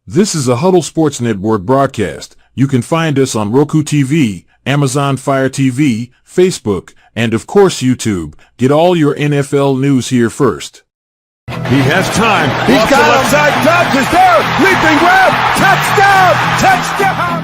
This is a Huddle Sports Network broadcast. You can find us on Roku TV, Amazon Fire TV, Facebook, and of course YouTube. Get all your NFL news here first. He has time. He's got him. Side touch is there. Leaping grab. Touchdown. Touchdown.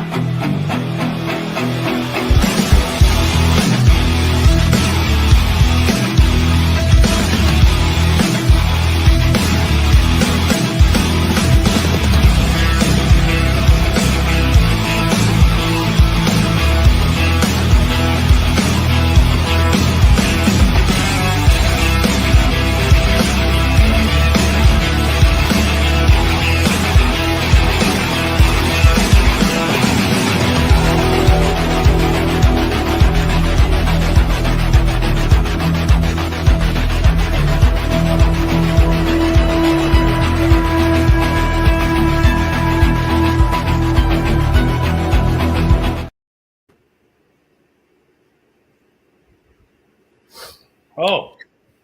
Oh,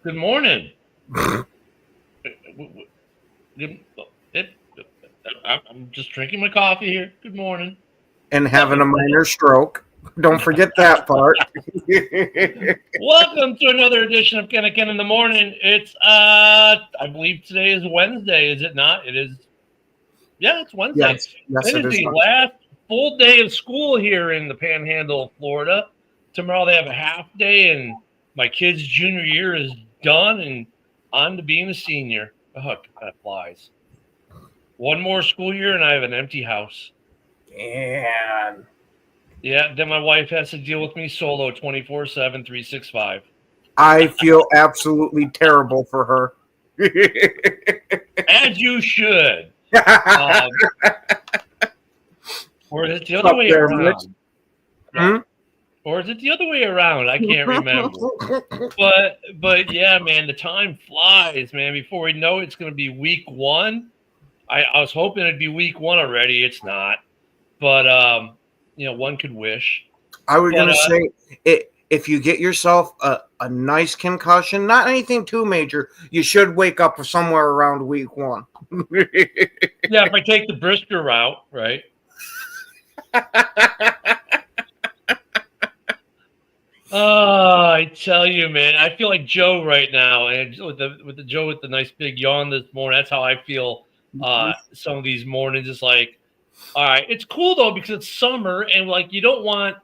good morning. I'm just drinking my coffee here. Good morning. And having a minor stroke. Don't forget that part. Welcome to another edition of Ken and Ken in the Morning. It's, I believe today is Wednesday, is it not? It is. Yeah, it's Wednesday. Yes, it is the last full day of school here in the Panhandle of Florida. Tomorrow they have a half day, and my kid's junior year is done and on to being a senior. Oh, that flies. One more school year and I have an empty house. And yeah, then my wife has to deal with me solo 24/7, 365. I feel absolutely terrible for her. As you should. Or is it the other way around? Or is it the other way around? I can't remember. But yeah, man, the time flies, man. Before we know it, it's going to be week one. I was hoping it'd be week one already. It's not. But, one could wish. I was going to say, if you get yourself a nice concussion, not anything too major, you should wake up somewhere around week one. Yeah, if I take the Brisker route, right? Oh, I tell you, man, I feel like Joe right now, and with the Joe with the nice big yawn this morning. That's how I feel. Some of these mornings, it's like, all right, it's cool though because it's summer, and like you don't want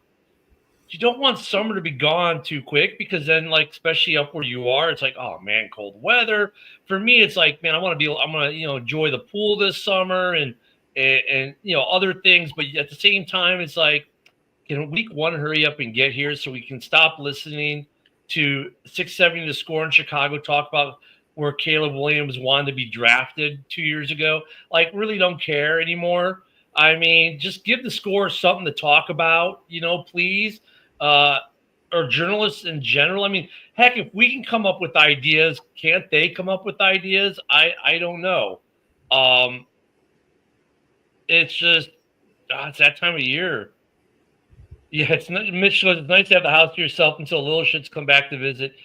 summer to be gone too quick because then, like, especially up where you are, it's like, oh man, cold weather. For me, it's like, man, I'm gonna enjoy the pool this summer and other things, but at the same time, it's like, can week one hurry up and get here so we can stop listening to 670 The Score in Chicago talk about where Caleb Williams wanted to be drafted 2 years ago? Like, really don't care anymore. I mean, just give the Score something to talk about, please. Or journalists in general. I mean, heck, if we can come up with ideas, can't they come up with ideas? I don't know. It's just, it's that time of year. Yeah, Mitch goes, it's nice to have the house to yourself until little shits come back to visit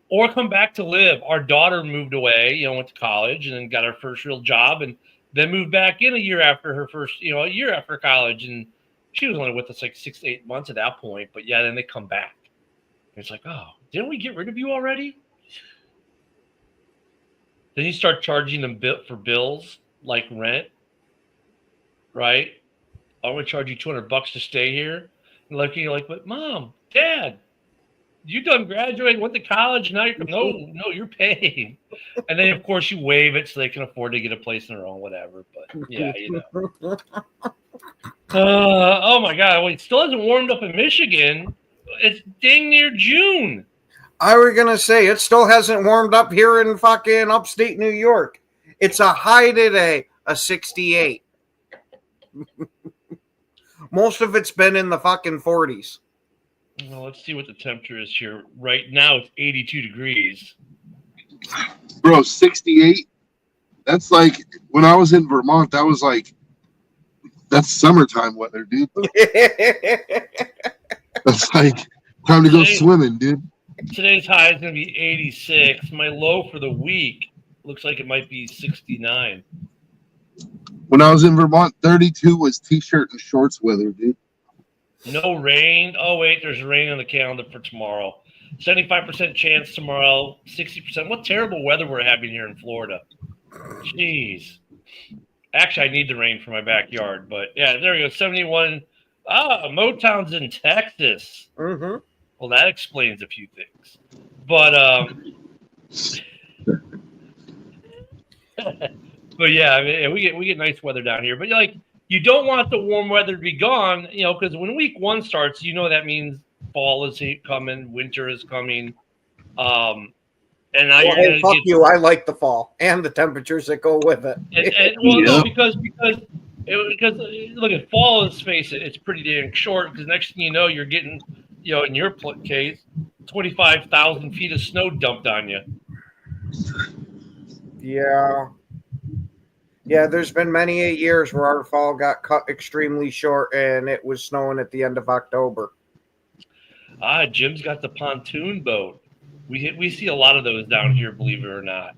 or come back to live. Our daughter moved away, went to college and then got her first real job and then moved back in a year after college. And she was only with us like 6 to 8 months at that point. But yeah, then they come back. And it's like, oh, didn't we get rid of you already? Then you start charging them for bills like rent, right? I'm going to charge you $200 to stay here. And like, you're like, but Mom, Dad, you done graduated, went to college, now you're no, you're paying. And then of course you waive it so they can afford to get a place on their own, whatever. But yeah, oh my God, well, it still hasn't warmed up in Michigan. It's dang near June. I was gonna say it still hasn't warmed up here in fucking upstate New York. It's a high today, a 68. Most of it's been in the fucking 40s. Well, let's see what the temperature is here. Right now, it's 82 degrees. Bro, 68? That's like, when I was in Vermont, that's summertime weather, dude. That's like time to go swimming, dude. Today's high is going to be 86. My low for the week looks like it might be 69. When I was in Vermont, 32 was t-shirt and shorts weather, dude. No rain. Oh wait, there's rain on the calendar for tomorrow. 75% chance tomorrow. 60%. What terrible weather we're having here in Florida. Jeez. Actually, I need the rain for my backyard, but yeah, there we go. 71. Motown's in Texas. Mm-hmm. Well, that explains a few things. But but yeah, I mean, we get nice weather down here. But like, you don't want the warm weather to be gone, because when week 1 starts, that means fall is coming, winter is coming. And now you're Hey, fuck you! I like the fall and the temperatures that go with it. No, because look at fall. Let's face it, it's pretty damn short. Because next thing you know, you're getting, in your case, 25,000 feet of snow dumped on you. Yeah. Yeah, there's been many years where our fall got cut extremely short and it was snowing at the end of October. Jim's got the pontoon boat. We see a lot of those down here, believe it or not.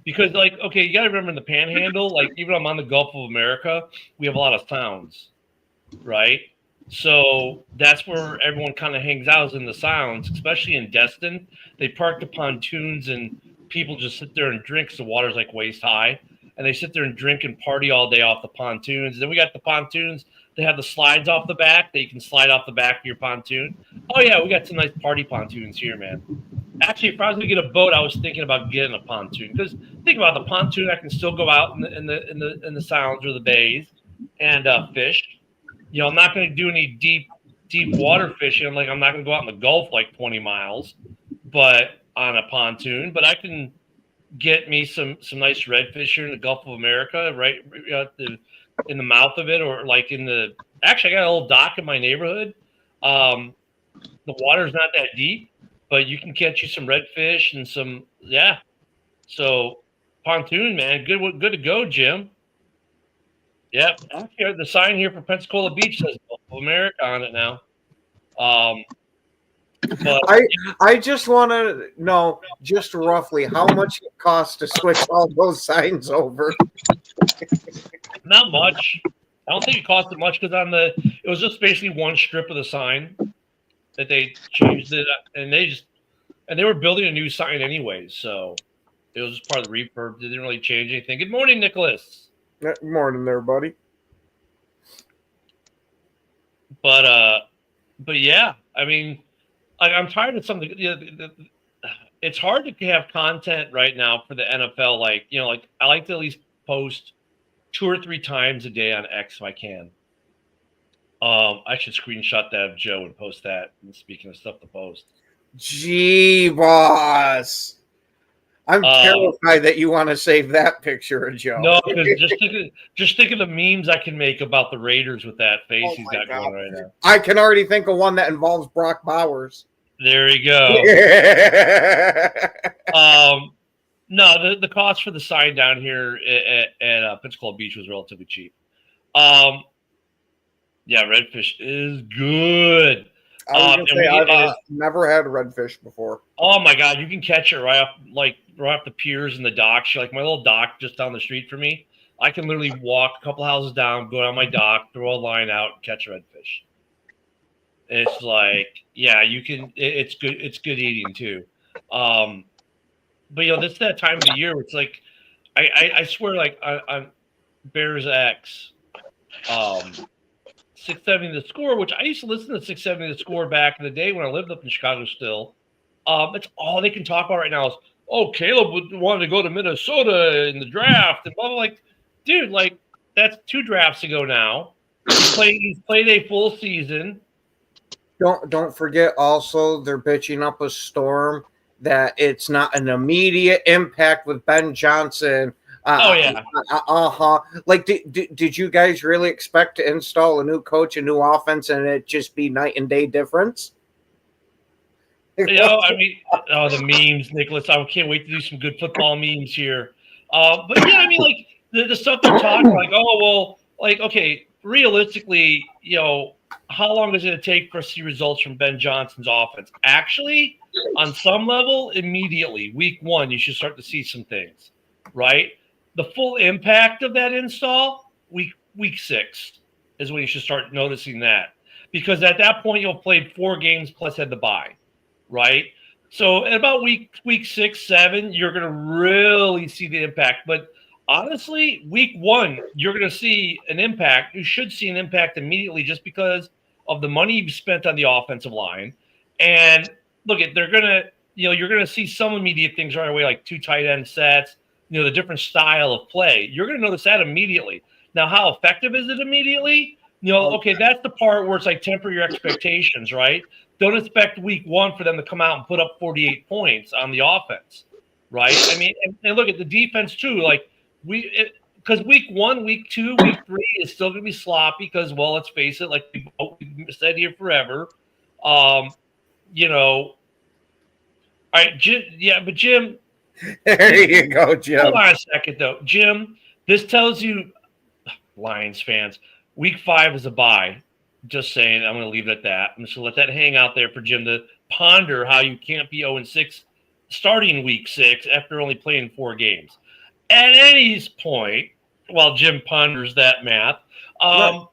Because, like, okay, you got to remember in the Panhandle, like, even I'm on the Gulf of America, we have a lot of sounds, right? So that's where everyone kind of hangs out, is in the sounds, especially in Destin. They park the pontoons and people just sit there and drink because the water's like waist high. And they sit there and drink and party all day off the pontoons. Then we got the pontoons. They have the slides off the back that you can slide off the back of your pontoon. Oh, yeah, we got some nice party pontoons here, man. Actually, if I was going to get a boat, I was thinking about getting a pontoon. Because think about the pontoon, I can still go out in the sounds or the bays and fish. I'm not going to do any deep water fishing. I'm not going to go out in the Gulf like 20 miles, but on a pontoon. But I can get me some nice redfish here in the Gulf of America, right in the mouth of it, or like actually I got a little dock in my neighborhood. The water's not that deep, but you can catch you some redfish and some, yeah. So pontoon, man, good to go, Jim. Yep. Actually, the sign here for Pensacola Beach says Gulf of America on it now. But I just want to know, just roughly, how much it costs to switch all those signs over. Not much. I don't think it costed much because it was just basically one strip of the sign that they changed it, and they were building a new sign anyways, so it was just part of the refurb. They didn't really change anything. Good morning, Nicholas. Good morning there, buddy. But yeah, I mean, I'm tired of something. It's hard to have content right now for the NFL. Like I like to at least post 2 or 3 times a day on X if I can. I should screenshot that of Joe and post that. And speaking of stuff to post, gee, boss, I'm terrified that you want to save that picture of Joe. No, because just think of the memes I can make about the Raiders with that face he's got going right now. I can already think of one that involves Brock Bowers. There you go. No, the cost for the sign down here at Pensacola Beach was relatively cheap. Yeah, redfish is good. I've never had redfish before. Oh my God, you can catch it right off the piers and the docks. Like my little dock just down the street from me. I can literally walk a couple houses down, go down my dock, throw a line out, and catch a redfish. It's like, yeah, you can. It's good. It's good eating too. But this is that time of the year where it's like, I swear, like on Bears X, 670 The Score, which I used to listen to 670 The Score back in the day when I lived up in Chicago still. It's all they can talk about right now is, oh, Caleb would want to go to Minnesota in the draft and blah, blah, like, dude, like that's 2 drafts ago now. He's played a full season. Don't forget also they're bitching up a storm that it's not an immediate impact with Ben Johnson. Oh yeah. Like, did you guys really expect to install a new coach, a new offense, and it just be night and day difference? I mean, the memes, Nicholas. I can't wait to do some good football memes here. But yeah, I mean, like the stuff they're talking, like, oh well, like okay, realistically, how long is it going to take for us to see results from Ben Johnson's offense? Actually, on some level, immediately, week 1, you should start to see some things, right? The full impact of that install week 6 is when you should start noticing that, because at that point you'll have played 4 games plus had the bye, right? So at about week 6, 7, you're going to really see the impact. But honestly, week 1, you're going to see an impact. You should see an impact immediately just because of the money you've spent on the offensive line. And look, they're going to, you're going to see some immediate things right away, like 2 tight end sets, the different style of play. You're going to notice that immediately. Now, how effective is it immediately? Okay, that's the part where it's like temper your expectations, right? Don't expect week 1 for them to come out and put up 48 points on the offense, right? I mean, and look at the defense too. Like because week 1, week 2, week 3 is still going to be sloppy because, well, let's face it, like we've said here forever. All right, Jim. Yeah, but Jim. There you go, Jim. Hold on a second, though, Jim. This tells you, Lions fans, week 5 is a bye. Just saying, I'm going to leave it at that. I'm just going to let that hang out there for Jim to ponder how you can't be 0-6 starting week 6 after only playing 4 games. At any point, while Jim ponders that math, I'll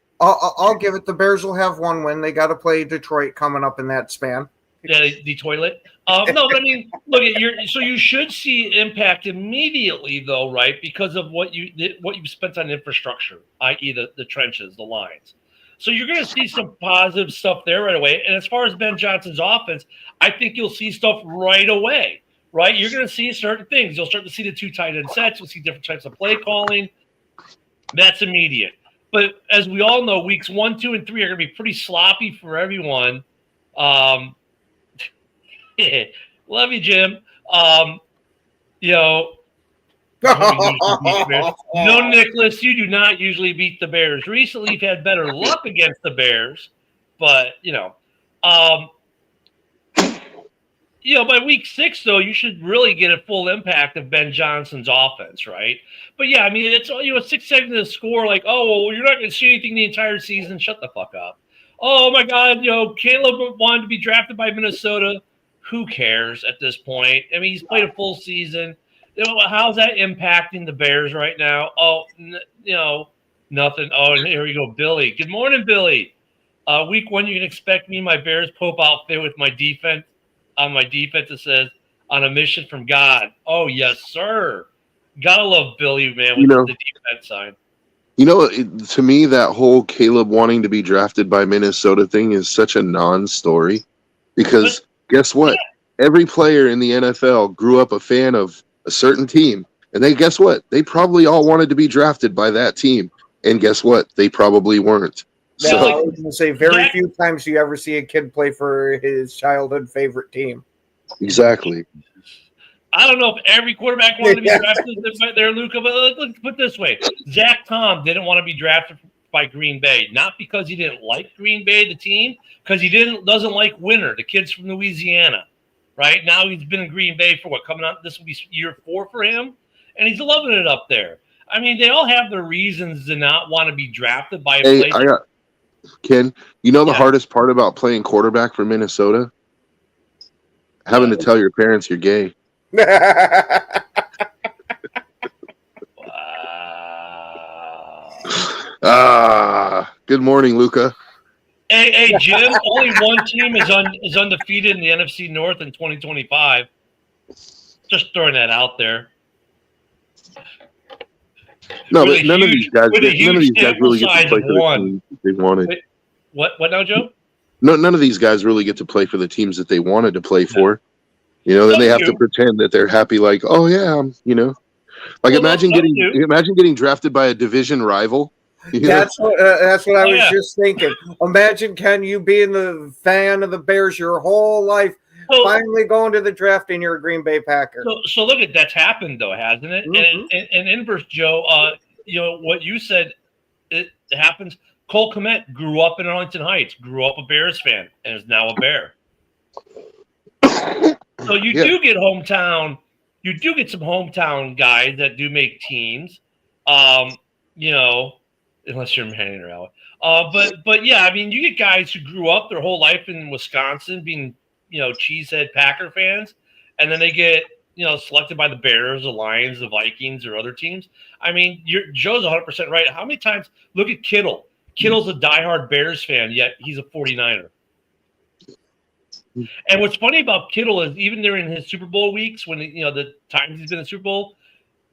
give it. The Bears will have 1 win. They got to play Detroit coming up in that span. Yeah, the toilet. No, but I mean, look at so you should see impact immediately, though, right? Because of what you've spent on infrastructure, i.e., the trenches, the lines. So you're going to see some positive stuff there right away. And as far as Ben Johnson's offense, I think you'll see stuff right away, right? You're going to see certain things. You'll start to see the 2 tight end sets. You'll see different types of play calling. That's immediate. But as we all know, weeks 1, 2, and 3 are going to be pretty sloppy for everyone. Love you, Jim. No, Nicholas, you do not usually beat the Bears. Recently, you've had better luck against the Bears, but by week 6, though, you should really get a full impact of Ben Johnson's offense, right? But yeah, I mean, it's 6 seconds to score. Like, oh, well, you're not going to see anything the entire season. Shut the fuck up. Oh my God, Caleb wanted to be drafted by Minnesota. Who cares at this point? I mean, he's played a full season. How's that impacting the Bears right now? Oh, nothing. Oh, and here we go, Billy. Good morning, Billy. Week 1, you can expect me in my Bears Pope outfit with my defense. On my defense, it says, on a mission from God. Oh, yes, sir. Gotta love Billy, man, with the defense sign. To me, that whole Caleb wanting to be drafted by Minnesota thing is such a non-story because guess what? Yeah. Every player in the NFL grew up a fan of a certain team, and guess what? They probably all wanted to be drafted by that team, and guess what? They probably weren't. So I was going to say, very few times do you ever see a kid play for his childhood favorite team. Exactly. I don't know if every quarterback wanted to be drafted there, Luca, but let's put it this way. Zach Tom didn't want to be drafted by Green Bay, not because he didn't like Green Bay, the team, because he doesn't like Winter, the kids from Louisiana, right? Now he's been in Green Bay for coming out, this will be year 4 for him, and he's loving it up there. I mean, they all have their reasons to not want to be drafted by a player. Ken, the hardest part about playing quarterback for Minnesota? Having to tell your parents you're gay. Wow. Good morning, Luca. Hey, Jim. Only one team is undefeated in the NFC North in 2025. Just throwing that out there. No, but none of these guys really get to play for the teams they wanted. Wait, what now, Joe? No, none of these guys really get to play for the teams that they wanted to play for. Then they have to pretend that they're happy, like, oh yeah, like imagine getting drafted by a division rival. That's what I was just thinking. Imagine, Ken, you being the fan of the Bears your whole life, finally going to the draft and you're a Green Bay Packer. So look at that's happened though, hasn't it? Mm-hmm. And inverse, Joe, what you said, it happens. Cole Kmet grew up in Arlington Heights, grew up a Bears fan, and is now a Bear. So you do get hometown. You do get some hometown guys that do make teams. Unless you're Manning or Allen. But yeah, I mean, you get guys who grew up their whole life in Wisconsin, being cheesehead Packer fans, and then they get selected by the Bears, the Lions, the Vikings, or other teams. I mean, Joe's 100% right. How many times? Look at Kittle. Kittle's a diehard Bears fan, yet he's a 49er. And what's funny about Kittle is even during his Super Bowl weeks, when the times he's been in the Super Bowl,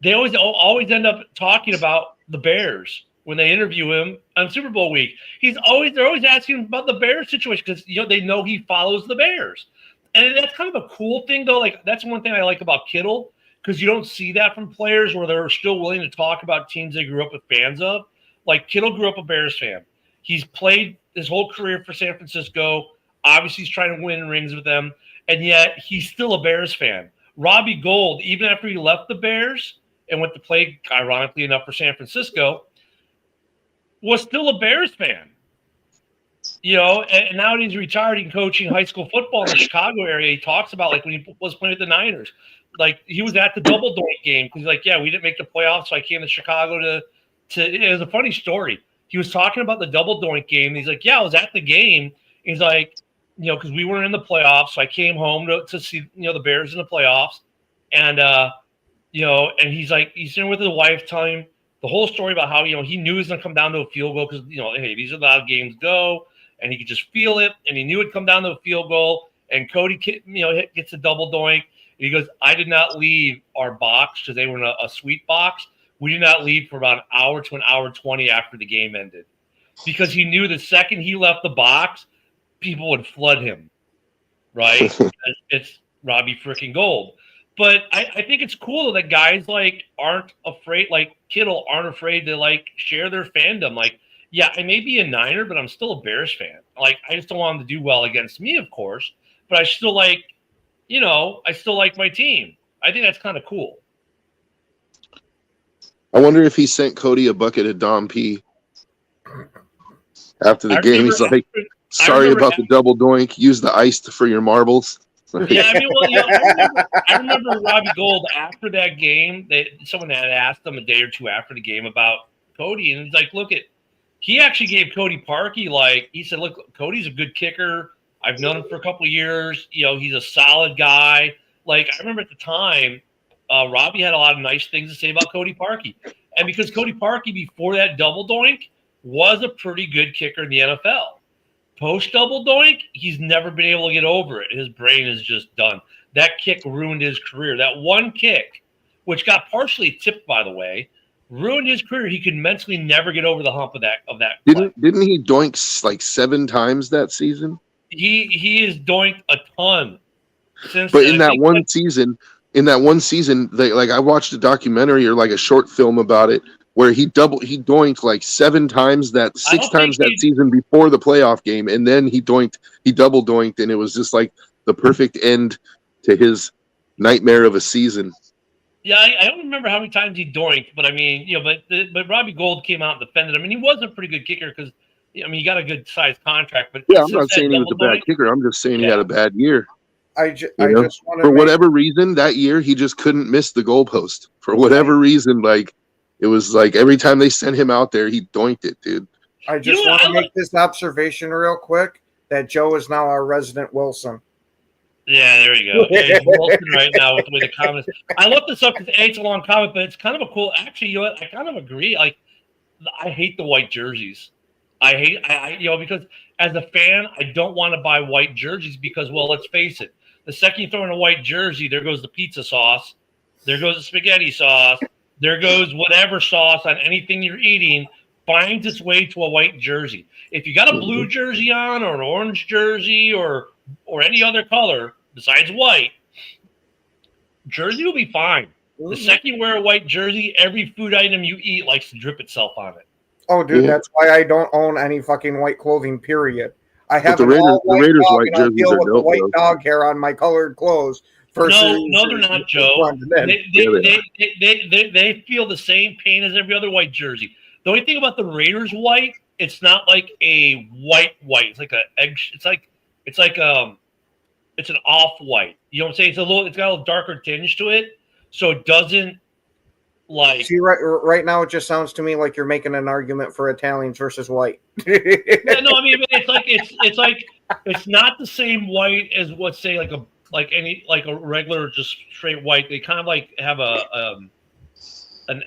they always end up talking about the Bears when they interview him on Super Bowl week. They're always asking him about the Bears situation because they know he follows the Bears. And that's kind of a cool thing, though. Like, that's one thing I like about Kittle, because you don't see that from players where they're still willing to talk about teams they grew up with fans of. Like, Kittle grew up a Bears fan. He's played his whole career for San Francisco. Obviously, he's trying to win rings with them, and yet he's still a Bears fan. Robbie Gould, even after he left the Bears and went to play, ironically enough, for San Francisco, was still a Bears fan. And now that he's retired and coaching high school football in the Chicago area, he talks about, like, when he was playing with the Niners. Like, he was at the double doink game because he's like, yeah, we didn't make the playoffs, so I came to Chicago to it was a funny story. He was talking about the double doink game. And he's like, yeah, I was at the game. He's like, because we weren't in the playoffs, so I came home to see, the Bears in the playoffs. And, and he's like, he's sitting with his wife telling him the whole story about how, he knew he was going to come down to a field goal because, hey, these are how games go. And he could just feel it. And he knew it'd come down to a field goal. And Cody, gets a double doink. And he goes, I did not leave our box because they were in a suite box. We did not leave for about an hour to an hour 20 after the game ended. Because he knew the second he left the box, people would flood him, right? It's Robbie freaking Gould. But I think it's cool that guys like aren't afraid, like Kittle aren't afraid to like share their fandom. Like, yeah, I may be a Niner, but I'm still a Bears fan. Like, I just don't want them to do well against me, of course. But I still like, I still like my team. I think that's kind of cool. I wonder if he sent Cody a bucket of Dom P. After the game. He's like, sorry about the double doink. Use the ice for your marbles. Yeah, I remember Robbie Gould after that game. Someone had asked him a day or two after the game about Cody, and he's like, he actually gave Cody Parkey, he said, look, Cody's a good kicker. I've known him for a couple of years. He's a solid guy. Like, I remember at the time, Robbie had a lot of nice things to say about Cody Parkey. And because Cody Parkey, before that double doink, was a pretty good kicker in the NFL. Post double doink, he's never been able to get over it. His brain is just done. That kick ruined his career. That one kick, which got partially tipped, by the way, ruined his career. He could mentally never get over the hump of that. Didn't he doink like 7 times that season? He has doinked a ton since. But in that one season, I watched a documentary or like a short film about it, where he doinked like 7 times that 6 times that season before the playoff game, and then he double doinked, and it was just like the perfect end to his nightmare of a season. Yeah, I don't remember how many times he doinked, but I mean, but Robbie Gould came out and defended him, and he was a pretty good kicker because, he got a good sized contract. But yeah, I'm not saying he was a bad kicker. I'm just saying he had a bad year. I just want to, for whatever reason, that year he just couldn't miss the goalpost. For whatever reason, like, it was like every time they sent him out there, he doinked it, dude. I just want to make this observation real quick, that Joe is now our resident Wilson. Yeah, there you go. Hey, Wilson right now with the way the comments. I looked this up because it's a long comment, but it's kind of a cool. Actually, I kind of agree. Like, I hate the white jerseys. I because as a fan, I don't want to buy white jerseys because, well, let's face it. The second you throw in a white jersey, there goes the pizza sauce, there goes the spaghetti sauce, there goes whatever sauce on anything you're eating finds its way to a white jersey. If you got a blue jersey on or an orange jersey or any other color besides white, jersey will be fine. The second you wear a white jersey, every food item you eat likes to drip itself on it. Oh, dude, that's why I don't own any fucking white clothing, period. I have the Raiders white jerseys deal are with dope, the white dog hair on my colored clothes. No, they're not, Joe. They feel the same pain as every other white jersey. The only thing about the Raiders white, it's not like a white. It's like it's an off white. You know what I'm saying? It's got a little darker tinge to it, so it doesn't like. See, right now it just sounds to me like you're making an argument for Italians versus white. Yeah, no, I mean it's like it's not the same white as, let's say, like a like a regular just straight white. They kind of like have an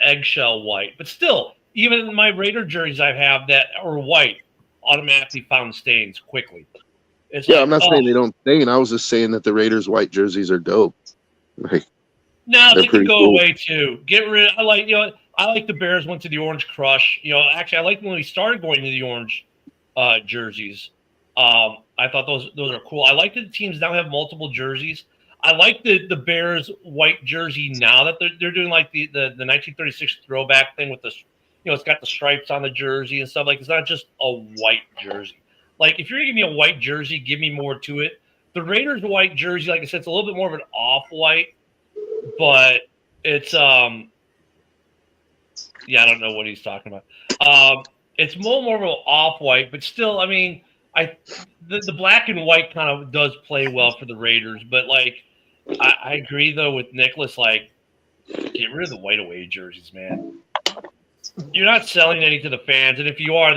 eggshell white, but still, even in my Raider jerseys I have that are white automatically found stains quickly. It's Yeah, like, I'm not saying they don't stain. I was just saying that the Raiders white jerseys are dope. Like, no, they're they can pretty go cool. away too. Get rid. I like the Bears went to the orange crush. Actually, I like when we started going to the orange jerseys. I thought those are cool. I like that the teams now have multiple jerseys. I like the Bears white jersey now that they're doing like the 1936 throwback thing with the, it's got the stripes on the jersey and stuff. Like, it's not just a white jersey. Like, if you're gonna give me a white jersey, give me more to it. The Raiders white jersey, like I said, it's a little bit more of an off white, but it's I don't know what he's talking about. It's more of an off white, but still, I mean, the black and white kind of does play well for the Raiders, but like I agree though with Nicholas, like, get rid of the white away jerseys, man. You're not selling any to the fans, and if you are,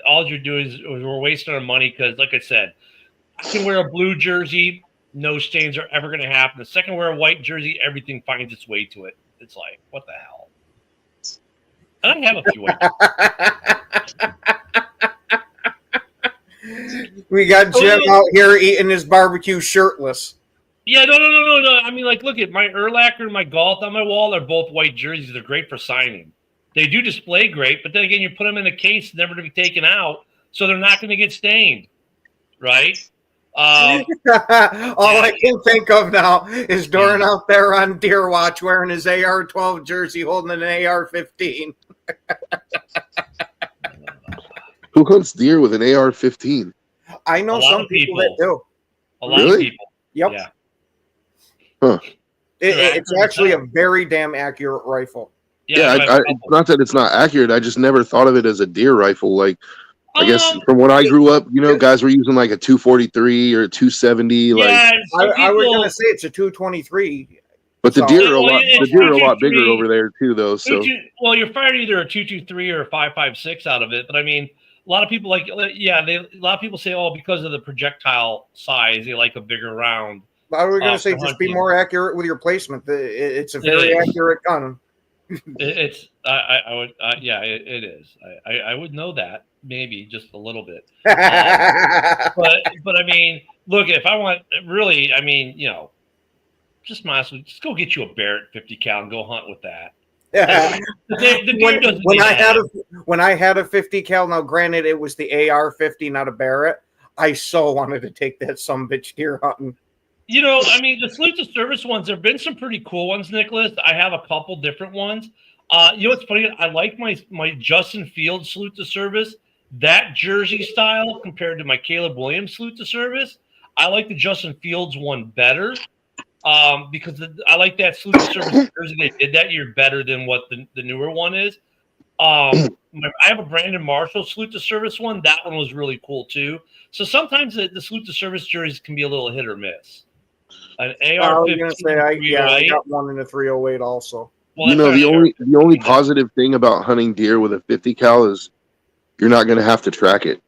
all you're doing is we're wasting our money because, like I said, I can wear a blue jersey, no stains are ever going to happen. The second I wear a white jersey, everything finds its way to it. It's like, what the hell? And I have a few white jerseys. We got Jim out here eating his barbecue shirtless. Yeah, no. I mean, like, look at my Urlacher and my Galt on my wall. They're both white jerseys. They're great for signing. They do display great, but then again, you put them in a case, never to be taken out, so they're not going to get stained, right? All I can think of now is Doran out there on Deer Watch wearing his AR-12 jersey, holding an AR-15. Who hunts deer with an AR-15? I know some people that do. A lot of people. Yep. Yeah. Huh. It's actually a very damn accurate rifle. Yeah, it's not that it's not accurate. I just never thought of it as a deer rifle. Like, I guess from when I grew up, guys were using like a 243 or a 270. Yeah, like, I was gonna say it's a 223. But the deer are a lot bigger over there too, though. So, well, you're firing either a 223 or a 5.56 out of it. But I mean, a lot of people a lot of people say, oh, because of the projectile size, they like a bigger round. I was gonna say, just be more accurate with your placement. It's a very accurate gun. It is. I would know that, maybe just a little bit. But I mean, look, if I want really, I mean, just go get you a Barrett 50 cal and go hunt with that. When I had a 50 cal, now granted it was the AR-50, not a Barrett, I so wanted to take that sumbitch deer hunting. I mean, the Salute to Service ones, there have been some pretty cool ones, Nicholas. I have a couple different ones. What's funny? I like my Justin Fields Salute to Service, that jersey style compared to my Caleb Williams Salute to Service. I like the Justin Fields one better because I like that Salute to Service jersey they did that year better than what the newer one is. I have a Brandon Marshall Salute to Service one. That one was really cool too. So sometimes the Salute to Service jerseys can be a little hit or miss. An AR-15. I got one in a 308 also. Well, the only positive thing about hunting deer with a 50 cal is you're not going to have to track it.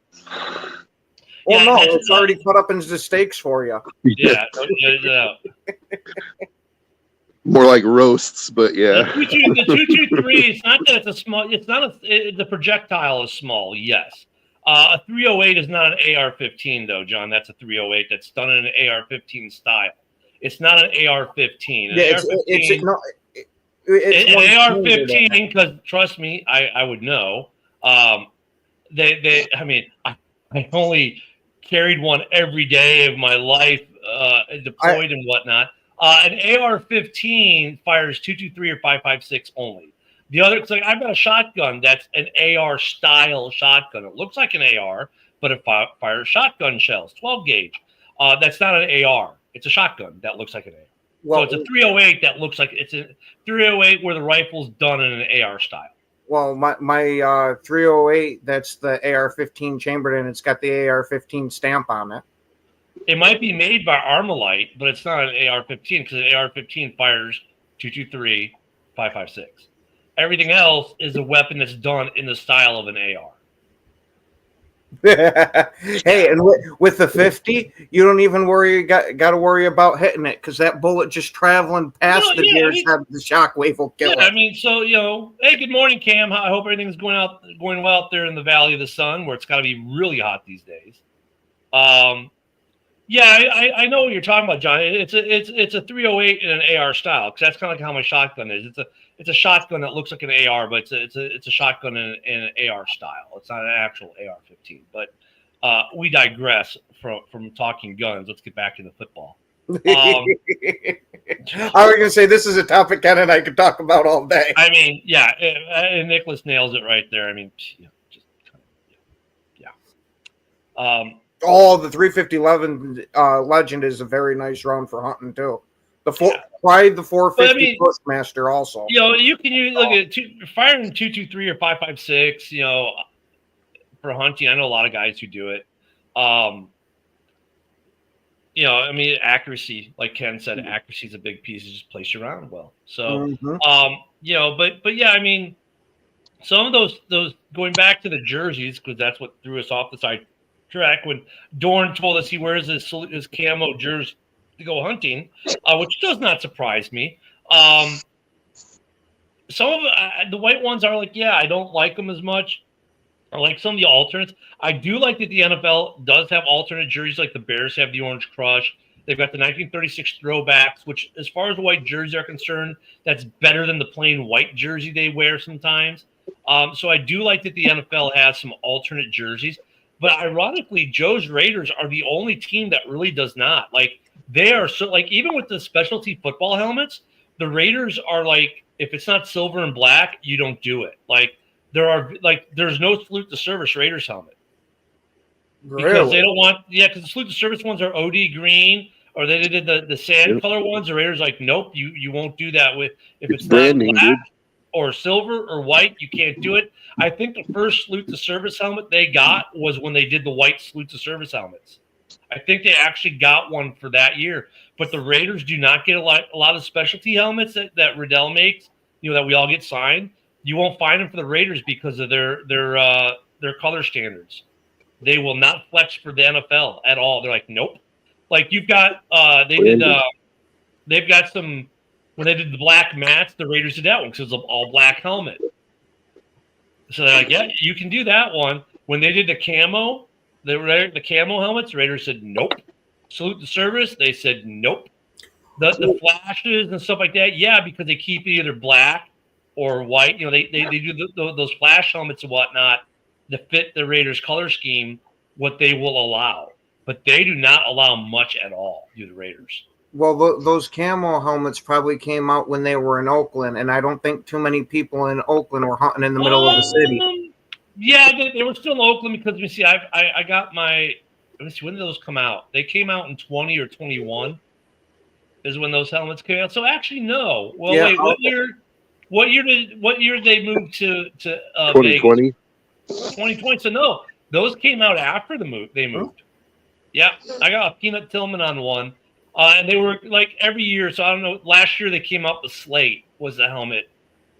Well, no, it's already put up into stakes for you. Yeah. More like roasts, but yeah. The 223, it's not that it's a small. It's not the projectile is small. Yes. A 308 is not an AR-15 though, John. That's a 308 that's done in an AR-15 style. It's not an AR-15. It's an AR-15 because trust me, I would know. I only carried one every day of my life, deployed and whatnot. An AR-15 fires 223 or 5.56 only. The other, it's like I've got a shotgun that's an AR style shotgun. It looks like an AR, but it fires shotgun shells, 12 gauge. That's not an AR. It's a shotgun that looks like an AR. Well, so it's a 308 that looks like it's a 308 where the rifle's done in an AR style. Well, my 308, that's the AR-15 chambered in. It's got the AR-15 stamp on it. It might be made by Armalite, but it's not an AR-15 because an AR-15 fires 223, 5.56. Everything else is a weapon that's done in the style of an AR. Hey, and with the 50, you don't even got to worry about hitting it because that bullet just traveling past the deer's head, the shockwave will kill it. I mean, so hey, good morning, Cam. I hope everything's going well out there in the Valley of the Sun, where it's got to be really hot these days. Yeah, I know what you're talking about, John. It's a 308 in an AR style, because that's kind of like how my shotgun is. It's a shotgun that looks like an AR, but it's a shotgun in an AR style. It's not an actual AR-15. But we digress from talking guns. Let's get back to the football. I was going to say, this is a topic Ken and I could talk about all day. I mean, yeah, and Nicholas nails it right there. I mean, yeah. The 350 Legend is a very nice round for hunting too. Probably the 450 Bushmaster also. You can look at firing 223 or 556. For hunting, I know a lot of guys who do it. I mean, accuracy, like Ken said, accuracy is a big piece. Just place your round well. So, but yeah, I mean, some of those going back to the jerseys, because that's what threw us off the side track when Dorn told us he wears his camo jersey to go hunting, which does not surprise me. Some of the white ones are like, I don't like them as much. I like some of the alternates. I do like that the NFL does have alternate jerseys, like the Bears have the Orange Crush. They've got the 1936 throwbacks, which, as far as the white jerseys are concerned, that's better than the plain white jersey they wear sometimes. So I do like that the NFL has some alternate jerseys. But ironically, Joe's Raiders are the only team that really does not. Like, they are so, like, even with the specialty football helmets, the Raiders are like, if it's not silver and black, you don't do it. Like, there's no salute to service Raiders helmet. Really? Because they don't want, because the salute to service ones are OD green, or they did the sand color ones. The Raiders like, nope, you won't do that with, if it's not black or silver or white, you can't do it. I think the first salute to service helmet they got was when they did the white salute to service helmets. I think they actually got one for that year. But the Raiders do not get a lot of specialty helmets that Riddell makes, that we all get signed. You won't find them for the Raiders because of their color standards. They will not flex for the NFL at all. They're like, nope. Like, you've got they've got some, when they did the black mats, the Raiders did that one because it's an all black helmet. So they're like, yeah, you can do that one. When they did the camo, the camo helmets, the Raiders said nope. Salute the service, they said nope. The flashes and stuff like that, because they keep it either black or white. They do those flash helmets and whatnot to fit the Raiders color scheme, what they will allow. But they do not allow much at all, do the Raiders. Well, those camo helmets probably came out when they were in Oakland, and I don't think too many people in Oakland were hunting in the middle of the city. Yeah, they were still in Oakland because, let me see, I got my, let me see, when did those come out? They came out in 20 or 21 is when those helmets came out. So actually, no. Well, wait, what year did they move to 2020? Vegas? 2020. So no, those came out after they moved. Yeah, I got a Peanut Tillman on one. And they were like every year. So I don't know. Last year they came out with Slate was the helmet.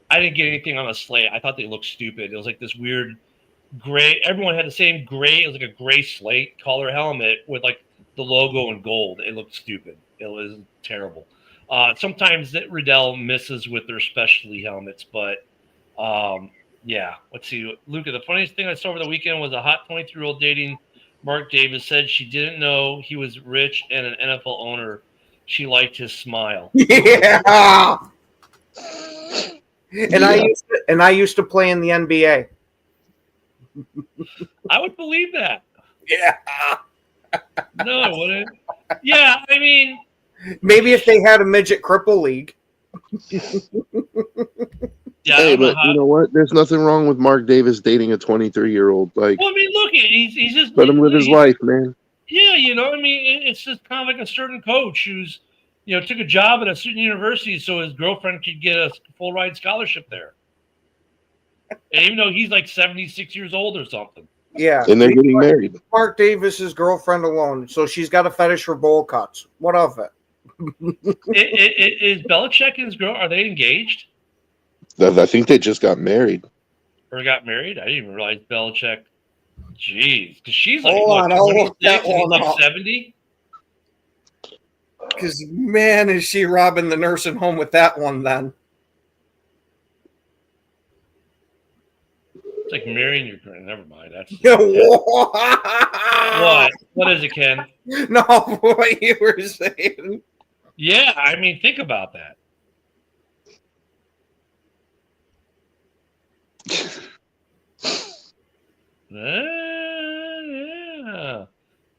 I didn't get anything on a Slate. I thought they looked stupid. It was like this weird gray. Everyone had the same gray. It was like a gray slate color helmet with like the logo in gold. It looked stupid. It was terrible. Sometimes Riddell misses with their specialty helmets, but let's see. Luca, the funniest thing I saw over the weekend was a hot 23-year-old dating Mark Davis said she didn't know he was rich and an NFL owner. She liked his smile. Yeah. And I used to play in the NBA. I would believe that. Yeah. No, I wouldn't. Yeah, I mean, maybe if they had a midget cripple league. Yeah, hey, but you know what? There's nothing wrong with Mark Davis dating a 23-year-old. Like, well, I mean, look, he's just let him live his life, man. Yeah, I mean, it's just kind of like a certain coach who's, took a job at a certain university so his girlfriend could get a full ride scholarship there. And even though he's like 76 years old or something. Yeah. And they're getting married. Mark Davis's girlfriend alone, so she's got a fetish for bowl cuts. What of it? Is Belichick and his girl, are they engaged? I think they just got married. Or got married? I didn't even realize Belichick. Jeez, because she's like Hold what, on, I'll look 26, that and he's one like up. 70. Because, man, is she robbing the nursing home with that one then. It's like marrying your grand. Never mind. That's What? What is it, Ken? No, what you were saying. Yeah, I mean, think about that. Yeah.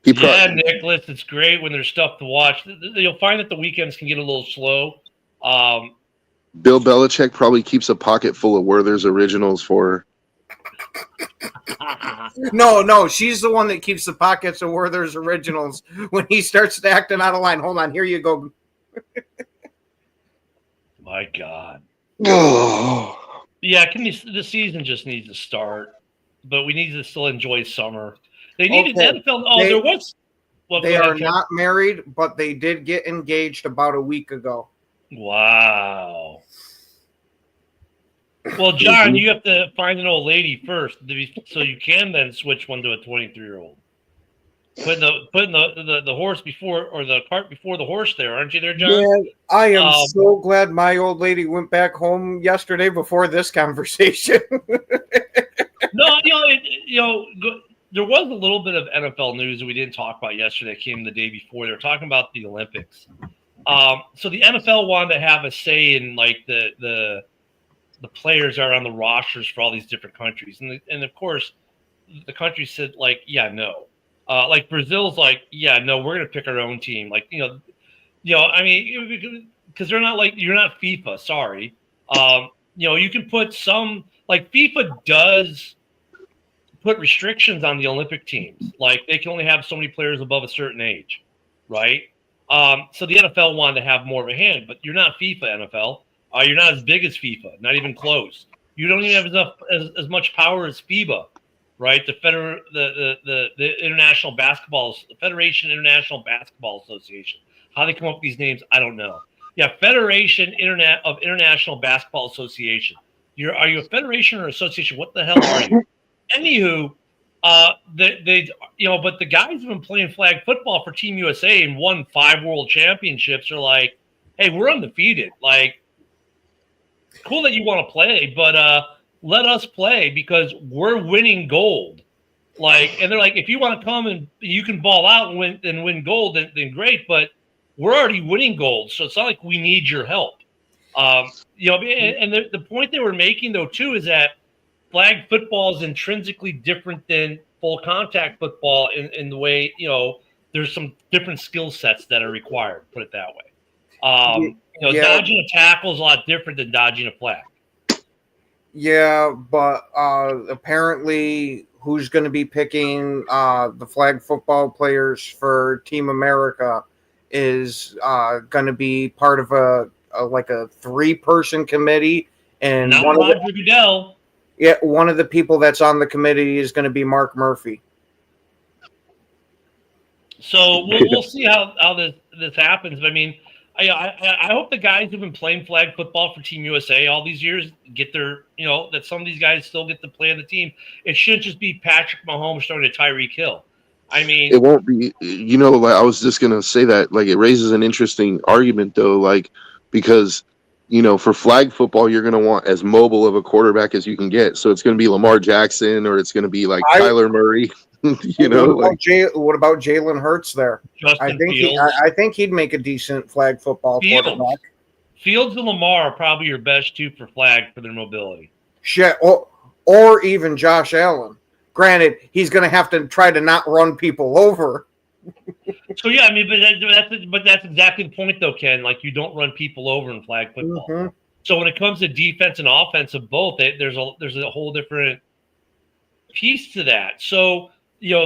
Yeah, Nicholas, it's great when there's stuff to watch. You'll find that the weekends can get a little slow. Bill Belichick probably keeps a pocket full of Werther's originals for her. No, she's the one that keeps the pockets of Werther's originals when he starts acting out of line. Hold on, here you go. My God. Oh. Yeah, the season just needs to start, but we need to still enjoy summer. They needed the NFL. Oh, there was. Well, they are not married, but they did get engaged about a week ago. Wow. Well, John, you have to find an old lady first, so you can then switch one to a 23-year-old. Putting the horse before, or the cart before the horse. There, aren't you there, John? Yeah, I am so glad my old lady went back home yesterday before this conversation. No, there was a little bit of NFL news that we didn't talk about yesterday. That came the day before. They were talking about the Olympics. So the NFL wanted to have a say in like the players are on the rosters for all these different countries, and of course, the countries said like, yeah, no. Like Brazil's like, yeah, no, we're gonna pick our own team. Like, I mean, because they're not like, you're not FIFA. Sorry, you can put some, like FIFA does put restrictions on the Olympic teams. Like they can only have so many players above a certain age, right? So the NFL wanted to have more of a hand, but you're not FIFA, NFL. You're not as big as FIFA, not even close. You don't even have as much power as FIBA, right? The International Basketball Federation International Basketball Association. How they come up with these names, I don't know. Yeah, Federation of International Basketball Association. Are you a federation or association? What the hell are you? Anywho, but the guys who've been playing flag football for Team USA and won 5 world championships are like, hey, we're undefeated. Like, cool that you want to play, but let us play because we're winning gold. Like, and they're like, if you want to come and you can ball out and win gold, then great. But we're already winning gold, so it's not like we need your help. And the point they were making though too is that flag football is intrinsically different than full contact football in the way, there's some different skill sets that are required, put it that way. Dodging a tackle is a lot different than dodging a flag. Yeah, but apparently who's going to be picking the flag football players for Team America is going to be part of a 3-person committee. And not Roger Goodell. Yeah, one of the people that's on the committee is going to be Mark Murphy. So we'll see how this happens. I mean, I hope the guys who've been playing flag football for Team USA all these years get their, that some of these guys still get to play on the team. It shouldn't just be Patrick Mahomes throwing to Tyreek Hill. I mean, it won't be. I was just gonna say that. Like, it raises an interesting argument though. Like, because for flag football, you're going to want as mobile of a quarterback as you can get. So it's going to be Lamar Jackson, or it's going to be like Kyler Murray. What about Jalen Hurts there? I think he'd make a decent flag football quarterback. Fields and Lamar are probably your best two for flag for their mobility. Shit, or even Josh Allen. Granted, he's going to have to try to not run people over. So yeah, I mean, but that's exactly the point, though, Ken. Like, you don't run people over in flag football. Mm-hmm. So when it comes to defense and offense of both, there's a whole different piece to that. So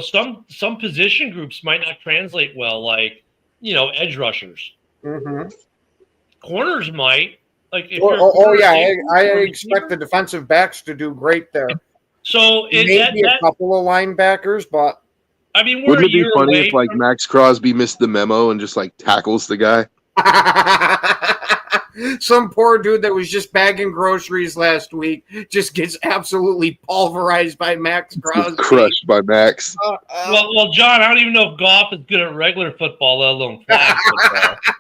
some position groups might not translate well, like edge rushers. Mm-hmm. Corners might. Like, I expect the defensive backs to do great there. So maybe a couple of linebackers, but. I mean, wouldn't it be funny if Max Crosby missed the memo and just tackles the guy? Some poor dude that was just bagging groceries last week just gets absolutely pulverized by Max Crosby. Crushed by Max. Well, John, I don't even know if golf is good at regular football, let alone flag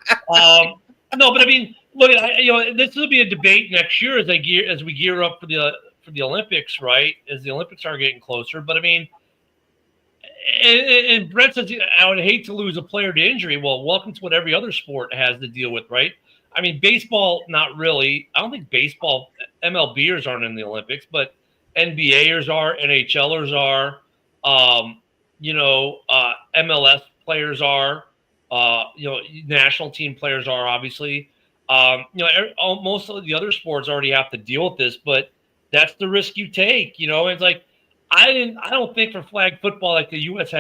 football. No, but I mean, look, this will be a debate next year as we gear up for the Olympics, right? As the Olympics are getting closer. But I mean, and Brett says I would hate to lose a player to injury. Well, welcome to what every other sport has to deal with, right? I mean, baseball, not really. I don't think baseball MLBers aren't in the Olympics, but NBAers are, NHLers are, MLS players are, national team players are obviously. Most of the other sports already have to deal with this, but that's the risk you take. It's like I don't think for flag football like the U.S.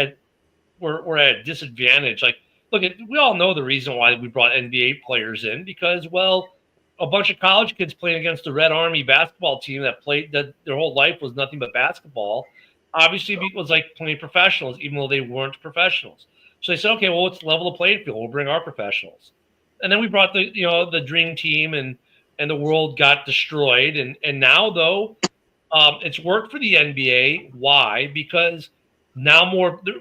we're at a disadvantage. Like, look, we all know the reason why we brought NBA players in because, well, a bunch of college kids playing against the Red Army basketball team that their whole life was nothing but basketball. Obviously, it was like playing professionals, even though they weren't professionals. So they said, okay, well, let's level the playing field. We'll bring our professionals. And then we brought the dream team, and the world got destroyed. And now, though, it's worked for the NBA. Why? Because now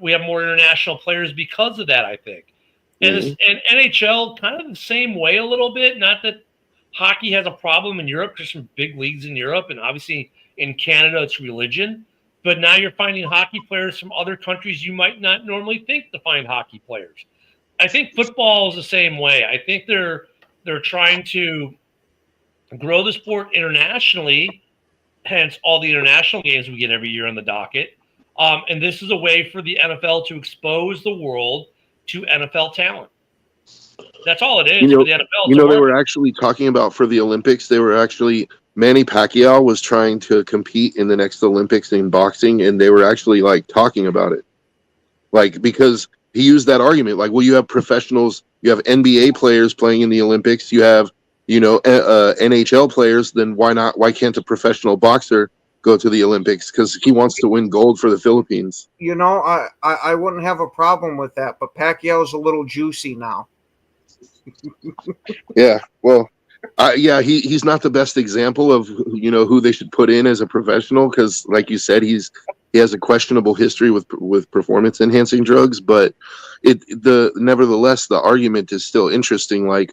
we have more international players because of that, I think. And NHL kind of the same way a little bit. Not that hockey has a problem in Europe. There's some big leagues in Europe, and obviously in Canada it's religion. But now you're finding hockey players from other countries you might not normally think to find hockey players. I think football is the same way. I think they're trying to grow the sport internationally, hence all the international games we get every year on the docket. And this is a way for the NFL to expose the world to NFL talent. That's all it is for the NFL. They were actually talking about for the Olympics, Manny Pacquiao was trying to compete in the next Olympics in boxing, and they were actually talking about it. Because he used that argument, well, you have professionals, you have NBA players playing in the Olympics, you have, NHL players, then why can't a professional boxer go to the Olympics? Because he wants to win gold for the Philippines. I wouldn't have a problem with that, but Pacquiao's a little juicy now. Yeah, well, he's not the best example of who they should put in as a professional because, like you said, he has a questionable history with performance enhancing drugs. But nevertheless, the argument is still interesting.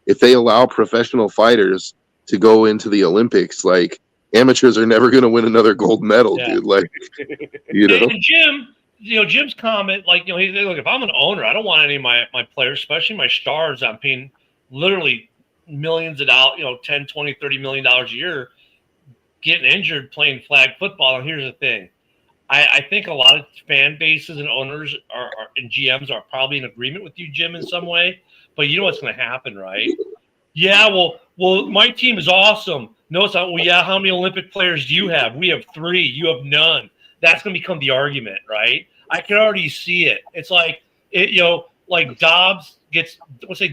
If they allow professional fighters to go into the Olympics, amateurs are never going to win another gold medal, dude. And Jim's comment, he said, look, if I'm an owner, I don't want any of my players, especially my stars, I'm paying literally millions of dollars, $10, $20, $30 million a year, getting injured playing flag football. And here's the thing. I think a lot of fan bases and owners and GMs are probably in agreement with you, Jim, in some way. But you know what's going to happen, right? Yeah, well, my team is awesome. No, it's not. Well, yeah, how many Olympic players do you have? We have 3. You have none. That's going to become the argument, right? I can already see it. It's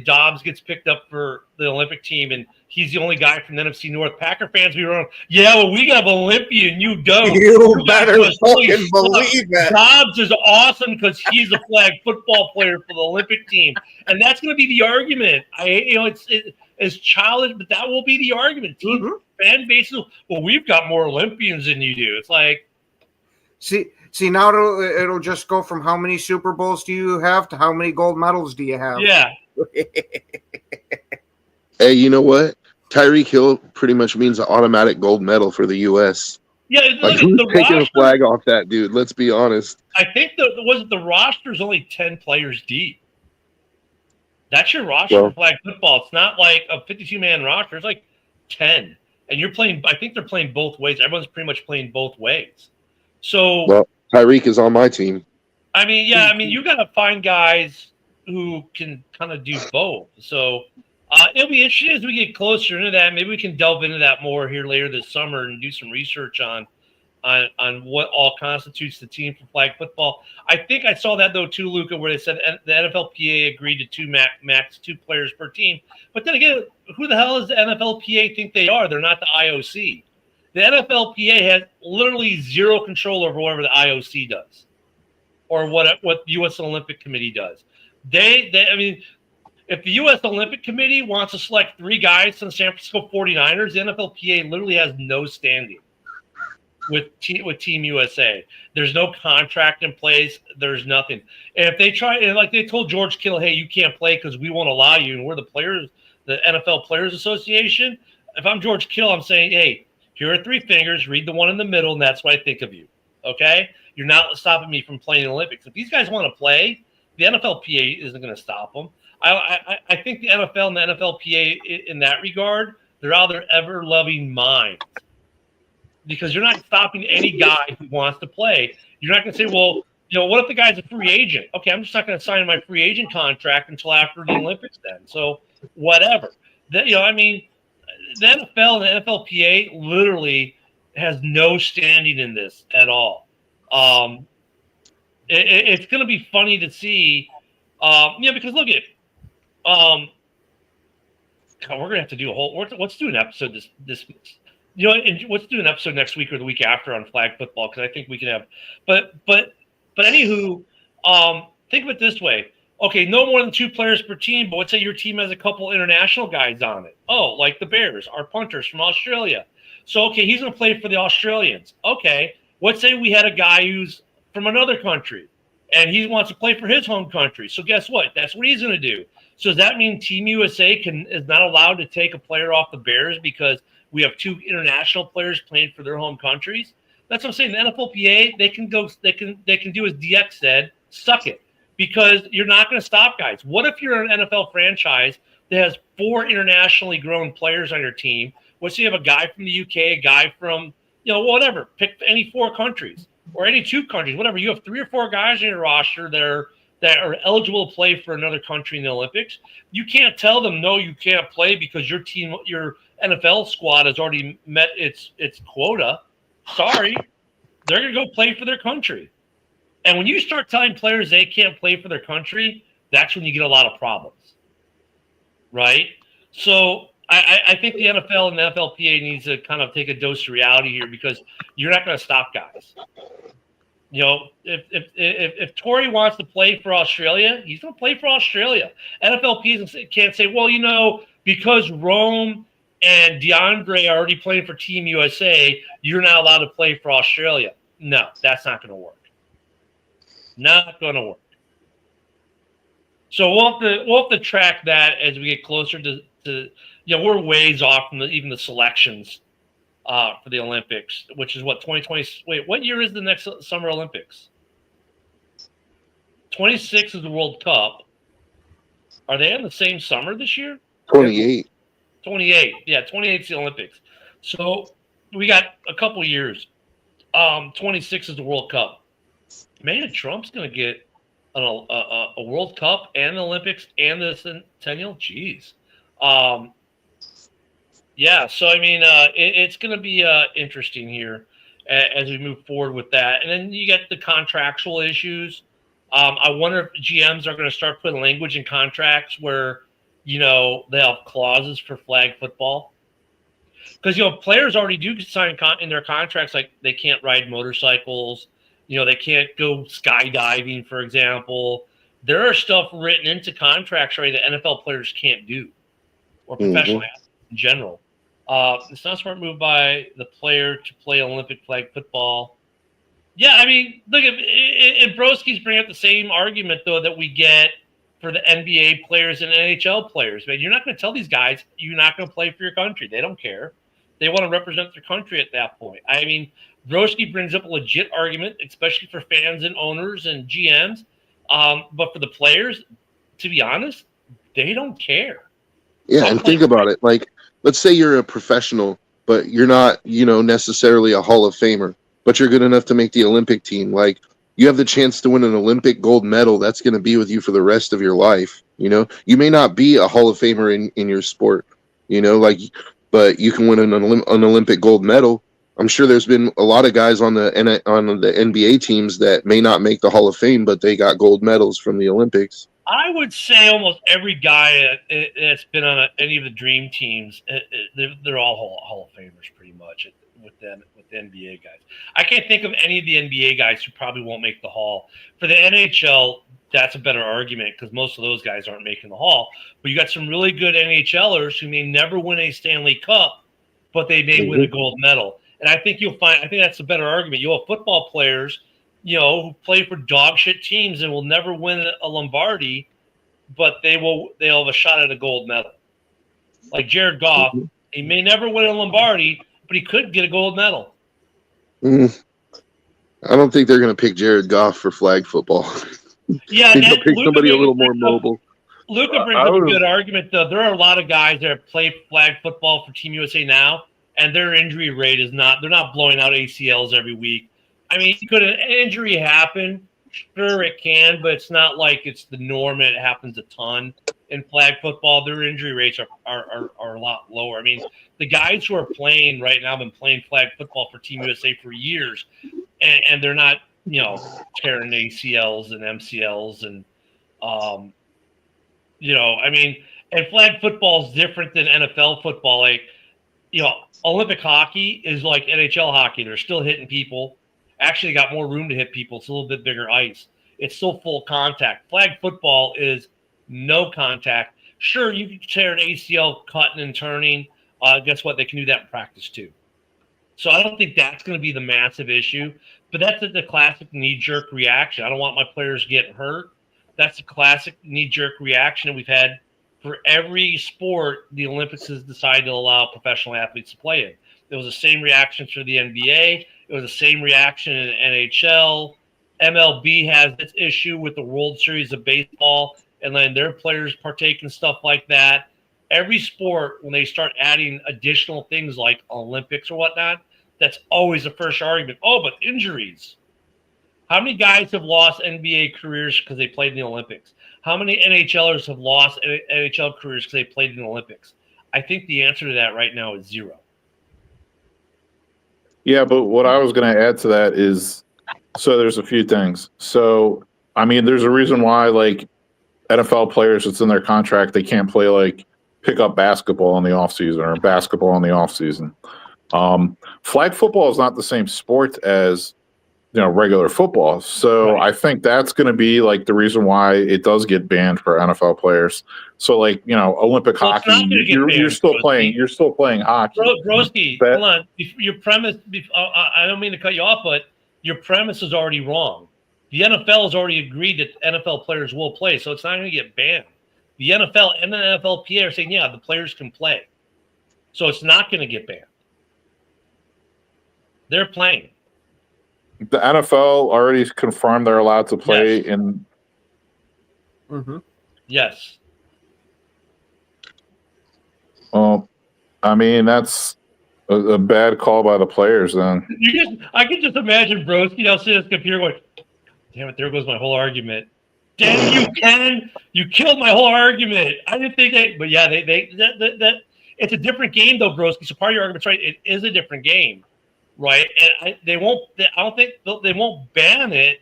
Dobbs gets picked up for the Olympic team, and he's the only guy from the NFC North. Packer fans be wrong. Yeah, well, we got Olympian, you don't. You better fucking believe that. Dobbs is awesome because he's a flag football player for the Olympic team, and that's going to be the argument. It's childish, but that will be the argument. Team fan bases. Well, we've got more Olympians than you do. It's like, See, now it'll just go from how many Super Bowls do you have to how many gold medals do you have? Yeah. Hey, you know what? Tyreek Hill pretty much means an automatic gold medal for the U.S. Yeah, who's taking a flag off that dude? Let's be honest. I think the roster's only 10 players deep. That's your roster for flag football. It's not like a 52-man roster. It's like 10. And you're playing – I think they're playing both ways. Everyone's pretty much playing both ways. So – Tyreek is on my team. You got to find guys who can kind of do both. So it'll be interesting as we get closer into that. Maybe we can delve into that more here later this summer and do some research on what all constitutes the team for flag football. I think I saw that, though, too, Luca, where they said the NFLPA agreed to max 2 players per team. But then again, who the hell does the NFLPA think they are? They're not the IOC. The NFLPA has literally zero control over whatever the IOC does or what the U.S. Olympic Committee does. If the U.S. Olympic Committee wants to select 3 guys from the San Francisco 49ers, the NFLPA literally has no standing with Team USA. There's no contract in place. There's nothing. And if they try, and like they told George Kittle, hey, you can't play because we won't allow you, and we're the players, the NFL Players Association. If I'm George Kittle, I'm saying, hey, here are 3 fingers. Read the one in the middle, and that's what I think of you. Okay? You're not stopping me from playing in the Olympics. If these guys want to play, the NFLPA isn't going to stop them. I think the NFL and the NFLPA in that regard, they're out of their ever-loving minds. Because you're not stopping any guy who wants to play. You're not going to say, well, what if the guy's a free agent? Okay, I'm just not going to sign my free agent contract until after the Olympics then. So whatever. The NFL and the NFLPA literally has no standing in this at all. It's going to be funny to see, because look at we're going to have to do a whole – let's do an episode this and let's do an episode next week or the week after on flag football because I think we can have – but anywho, think of it this way. Okay, no more than 2 players per team, but let's say your team has a couple international guys on it. Oh, like the Bears, our punters from Australia. So, okay, he's going to play for the Australians. Okay, let's say we had a guy who's from another country, and he wants to play for his home country. So guess what? That's what he's going to do. So does that mean Team USA is not allowed to take a player off the Bears because we have 2 international players playing for their home countries? That's what I'm saying. The NFLPA, they can do as DX said, suck it. Because you're not going to stop guys. What if you're an NFL franchise that has 4 internationally grown players on your team? What if you have a guy from the UK, a guy from, whatever, pick any 4 countries or any 2 countries, whatever. You have 3 or 4 guys on your roster that are eligible to play for another country in the Olympics. You can't tell them, no, you can't play because your team, your NFL squad has already met its quota. Sorry. They're going to go play for their country. And when you start telling players they can't play for their country, that's when you get a lot of problems, right? So I think the NFL and the NFLPA needs to kind of take a dose of reality here because you're not going to stop guys. If Torrey wants to play for Australia, he's going to play for Australia. NFLPA can't say, well, because Rome and DeAndre are already playing for Team USA, you're not allowed to play for Australia. No, that's not going to work. Not going to work. So we'll have to track that as we get closer to we're ways off from even the selections for the Olympics, which is what 2020. Wait, what year is the next Summer Olympics? 26 is the World Cup. Are they in the same summer this year? 28. 28. Yeah, 28 is the Olympics. So we got a couple years. 26 is the World Cup. Man, Trump's going to get a World Cup and the Olympics and the Centennial. Jeez. Yeah, so, it's going to be interesting here as we move forward with that. And then you get the contractual issues. I wonder if GMs are going to start putting language in contracts where, they have clauses for flag football. Because, players already do sign in their contracts, like they can't ride motorcycles. They can't go skydiving, for example. There are stuff written into contracts already that NFL players can't do or professional athletes in general. It's not a smart move by the player to play Olympic flag football. Yeah, look, and Broski's bringing up the same argument, though, that we get for the NBA players and NHL players. Man, you're not going to tell these guys you're not going to play for your country. They don't care. They want to represent their country at that point. Broski brings up a legit argument, especially for fans and owners and GMs. But for the players, to be honest, they don't care. Yeah, and think about it. Like, let's say you're a professional, but you're not, necessarily a Hall of Famer, but you're good enough to make the Olympic team. Like, you have the chance to win an Olympic gold medal. That's going to be with you for the rest of your life. You may not be a Hall of Famer in your sport, but you can win an Olympic gold medal. I'm sure there's been a lot of guys on the NBA teams that may not make the Hall of Fame, but they got gold medals from the Olympics. I would say almost every guy that's been on any of the dream teams, they're all Hall of Famers pretty much with the NBA guys. I can't think of any of the NBA guys who probably won't make the Hall. For the NHL, that's a better argument because most of those guys aren't making the Hall. But you got some really good NHLers who may never win a Stanley Cup, but they may win a gold medal. And I think that's a better argument. You'll have football players, who play for dog shit teams and will never win a Lombardi, but they'll have a shot at a gold medal. Like Jared Goff, he may never win a Lombardi, but he could get a gold medal. I don't think they're going to pick Jared Goff for flag football. Yeah, they'll pick somebody a little more mobile. Luca brings up a good argument, though. There are a lot of guys that play flag football for Team USA now, and their injury rate is they're not blowing out ACLs every week. I mean, could an injury happen? Sure, it can, but it's not like it's the norm and it happens a ton. In flag football, their injury rates are a lot lower. I mean, the guys who are playing right now have been playing flag football for Team USA for years, and they're not, tearing ACLs and MCLs and, I mean, and flag football is different than NFL football. Like, Olympic hockey is like NHL hockey. They're still hitting people. Actually got more room to hit people. It's a little bit bigger ice. It's still full contact. Flag football is no contact. Sure, you can tear an ACL cutting and turning. Guess what? They can do that in practice too. So I don't think that's going to be the massive issue. But that's the classic knee-jerk reaction. I don't want my players getting hurt. That's the classic knee-jerk reaction that we've had for every sport the Olympics has decided to allow professional athletes to play in. There was the same reaction for the NBA. It was the same reaction in NHL. MLB has this issue with the World Series of Baseball and letting their players partake in stuff like that. Every sport, when they start adding additional things like Olympics or whatnot, that's always the first argument. Oh, but injuries. How many guys have lost NBA careers because they played in the Olympics? How many NHLers have lost NHL careers because they played in the Olympics? I think the answer to that right now is zero. Yeah, but what I was going to add to that is, so there's a few things. So, I mean, there's a reason why, like, NFL players, it's in their contract, they can't play, like, pick up basketball in the offseason or basketball in the offseason. Flag football is not the same sport as, regular football. So right. I think that's going to be, like, the reason why it does get banned for NFL players. So, like, Olympic hockey, you're still playing. You're still playing hockey. Broski, hold on. Your premise. I don't mean to cut you off, but your premise is already wrong. The NFL has already agreed that NFL players will play, so it's not going to get banned. The NFL and the NFLPA are saying, yeah, the players can play, so it's not going to get banned. They're playing. The NFL already confirmed they're allowed to play in. Mm-hmm. Yes. Well, I mean, that's a bad call by the players then. I can just imagine Broski now sitting at his computer going, damn it, there goes my whole argument. Damn you, Ken! You killed my whole argument. I didn't think that, but yeah, that it's a different game though, Broski. So part of your argument's right. It is a different game, right? And they won't. I don't think they won't ban it,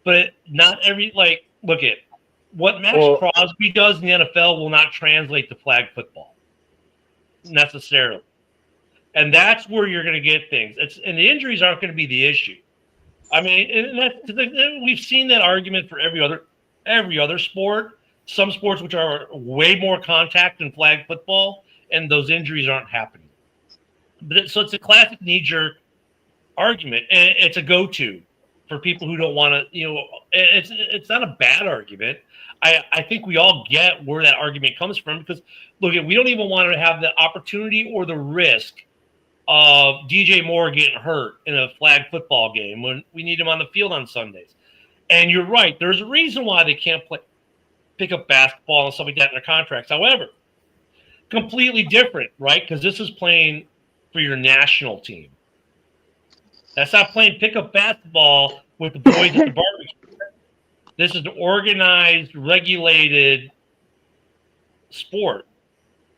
but not every look at what Max Crosby does in the NFL will not translate to flag football necessarily, and that's where you're going to get things. And the injuries aren't going to be the issue. I mean, we've seen that argument for every other sport. Some sports which are way more contact than flag football, and those injuries aren't happening. So it's a classic knee-jerk argument, and it's a go-to for people who don't want to. It's not a bad argument. I think we all get where that argument comes from because look, we don't even want to have the opportunity or the risk of DJ Moore getting hurt in a flag football game when we need him on the field on Sundays. And you're right. There's a reason why they can't pick up basketball and stuff like that in their contracts. However, completely different, right? Because this is playing for your national team. That's not playing pickup basketball with the boys at the barbecue. This is an organized, regulated sport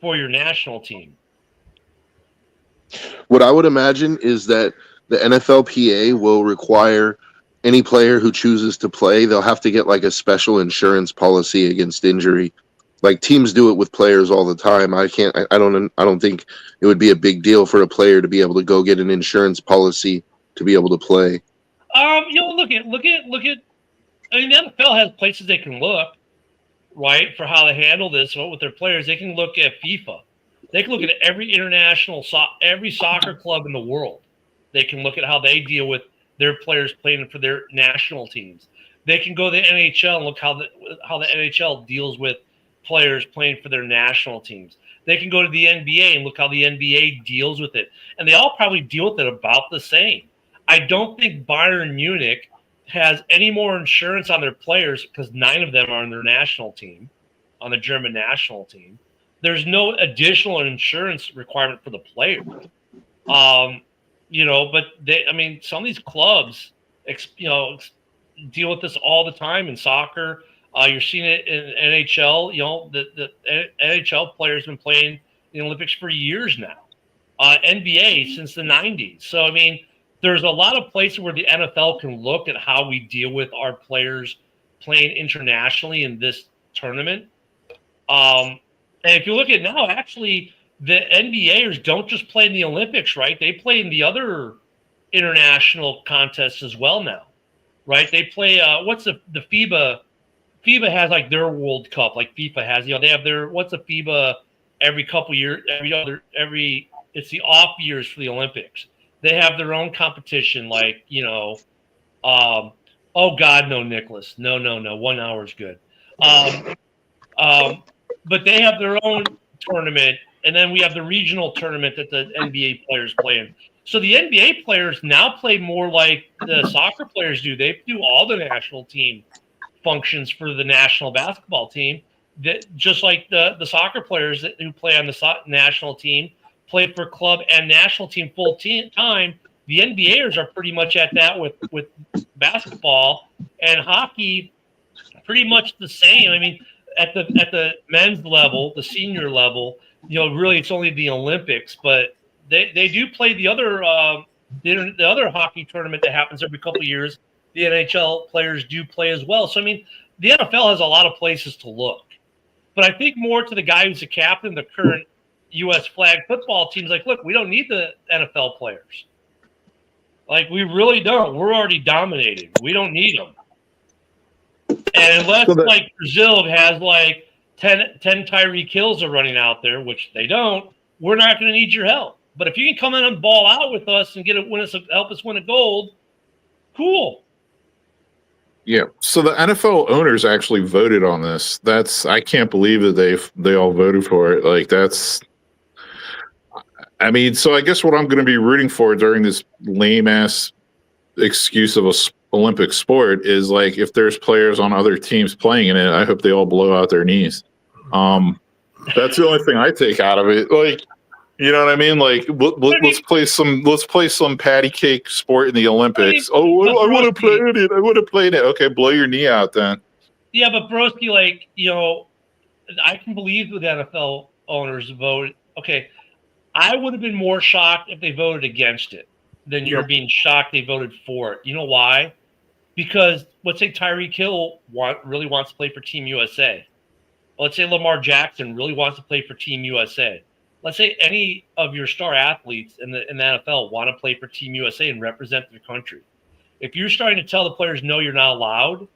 for your national team. What I would imagine is that the NFLPA will require any player who chooses to play, they'll have to get like a special insurance policy against injury. Like teams do it with players all the time. I don't think it would be a big deal for a player to be able to go get an insurance policy to be able to play. Look at I mean, the NFL has places they can look, right, for how to handle this with their players. They can look at FIFA. They can look at every every soccer club in the world. They can look at how they deal with their players playing for their national teams. They can go to the NHL and look how the NHL deals with players playing for their national teams. They can go to the NBA and look how the NBA deals with it. And they all probably deal with it about the same. I don't think Bayern Munich has any more insurance on their players because 9 of them are on their national team, on the German national team. There's no additional insurance requirement for the player. But some of these clubs, deal with this all the time in soccer. You're seeing it in NHL. The NHL players have been playing in the Olympics for years now. NBA since the 90s. So, I mean, there's a lot of places where the NFL can look at how we deal with our players playing internationally in this tournament. And if you look at now, actually, the NBAers don't just play in the Olympics, right? They play in the other international contests as well now, right? They play, what's the FIBA? FIBA has like their World Cup, like FIFA has, they have their, what's the FIBA every couple years, it's the off years for the Olympics. They have their own competition, like, oh God, no, Nicholas. No. 1 hour is good. But they have their own tournament, and then we have the regional tournament that the NBA players play in. So the NBA players now play more like the soccer players do. They do all the national team functions for the national basketball team, that just like the soccer players who play on the national team play for club and national team full time. The NBAers are pretty much at that with basketball, and hockey pretty much the same. I mean, at the men's level, the senior level, really it's only the Olympics, but they do play the other hockey tournament that happens every couple of years. The NHL players do play as well. So, I mean, the NFL has a lot of places to look. But I think more to the guy who's the captain, the current U.S. flag football team's like, look, we don't need the NFL players. Like, we really don't. We're already dominating. We don't need them. And unless, Brazil has, 10 Tyreek Hills are running out there, which they don't, we're not going to need your help. But if you can come in and ball out with us and help us win a gold, cool. Yeah. So the NFL owners actually voted on this. I can't believe that they all voted for it. So I guess what I'm going to be rooting for during this lame ass excuse of a Olympic sport is if there's players on other teams playing in it, I hope they all blow out their knees. That's the only thing I take out of it. You know what I mean? Let's play some patty cake sport in the Olympics. I want to play in it. I want to play in it. Okay, blow your knee out then. Yeah, but Broski, I can believe the NFL owners voted. Okay, I would have been more shocked if they voted against it than you're being shocked they voted for it. You know why? Because let's say Tyreek Hill really wants to play for Team USA. Let's say Lamar Jackson really wants to play for Team USA. Let's say any of your star athletes in the NFL want to play for Team USA and represent their country. If you're starting to tell the players, no, you're not allowed,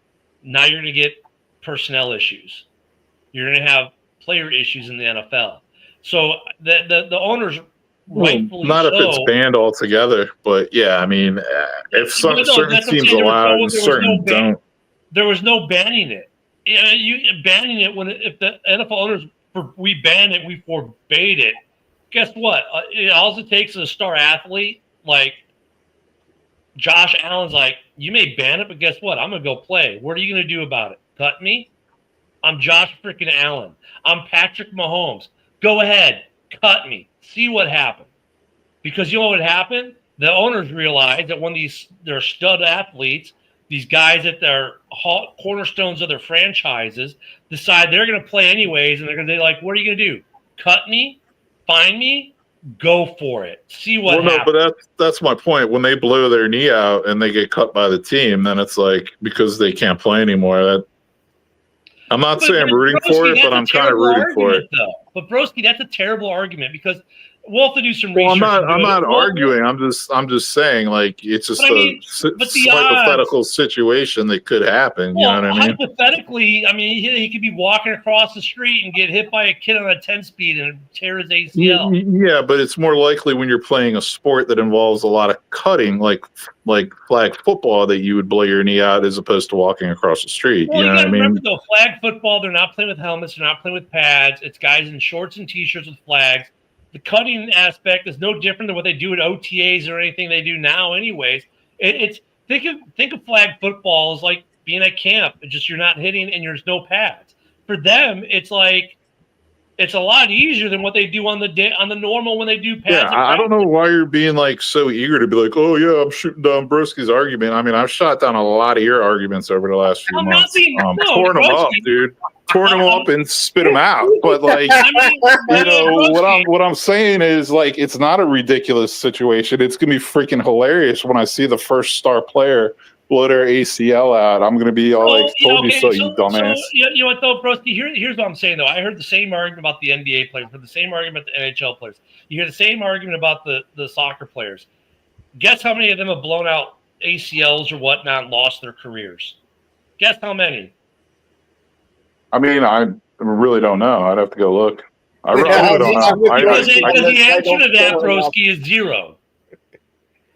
now you're going to get personnel issues. You're going to have player issues in the NFL. So the owners, rightfully not if it's banned altogether, but yeah, I mean, if certain teams allow and certain don't. There was no banning it. Banning it if the NFL owners, we banned it, we forbade it. Guess what? All it takes is a star athlete like Josh Allen's you may ban it, but guess what? I'm going to go play. What are you going to do about it? Cut me? I'm Josh freaking Allen. I'm Patrick Mahomes. Go ahead. Cut me. See what happened. Because you know what happened? The owners realized that when their stud athletes, these guys that are cornerstones of their franchises, decide they're going to play anyways, and they're going to be like, what are you going to do? Cut me? Fine me? Go for it. See what happens. No, but that's my point. When they blow their knee out and they get cut by the team, then it's because they can't play anymore. I'm not saying I'm rooting for it, but I'm kind of rooting for it. But Broski, that's a terrible argument because We'll have to do some Well, research. I'm not We'll- arguing. I'm just saying, like, it's just But I mean, but the hypothetical situation that could happen. You know Well, what I mean? hypothetically, I mean, he could be walking across the street and get hit by a kid on a 10-speed and tear his ACL. Yeah, but it's more likely when you're playing a sport that involves a lot of cutting, like flag football, that you would blow your knee out as opposed to walking across the street. Well, You know you what got I to mean? remember, though, flag football, they're not playing with helmets. They're not playing with pads. It's guys in shorts and T-shirts with flags. The cutting aspect is no different than what they do at OTAs or anything they do now anyways. Think of flag football as like being at camp. It's just you're not hitting and there's no pads. For them, it's like it's a lot easier than what they do on the normal when they do pads. Yeah, I don't know why you're being like so eager to be like, oh yeah, I'm shooting down Broski's argument. I mean, I've shot down a lot of your arguments over the last few I'm not months. being- no, Torn them up, Broski. dude. Torn them up and spit them out. But like, you know, what I'm saying is like, it's not a ridiculous situation. It's gonna be freaking hilarious when I see the first star player blow their ACL out. I'm gonna be all like, told you so, you dumbass. So, you know what though, Broski? Here's what I'm saying though. I heard the same argument about the NBA players, but the same argument about the NHL players. You hear the same argument about the soccer players. Guess how many of them have blown out ACLs or whatnot and lost their careers? Guess how many? I mean, I really don't know. I'd have to go look. I really Yeah, don't I'm with know. you. Because the I answer don't to that, know enough. Broski, is zero.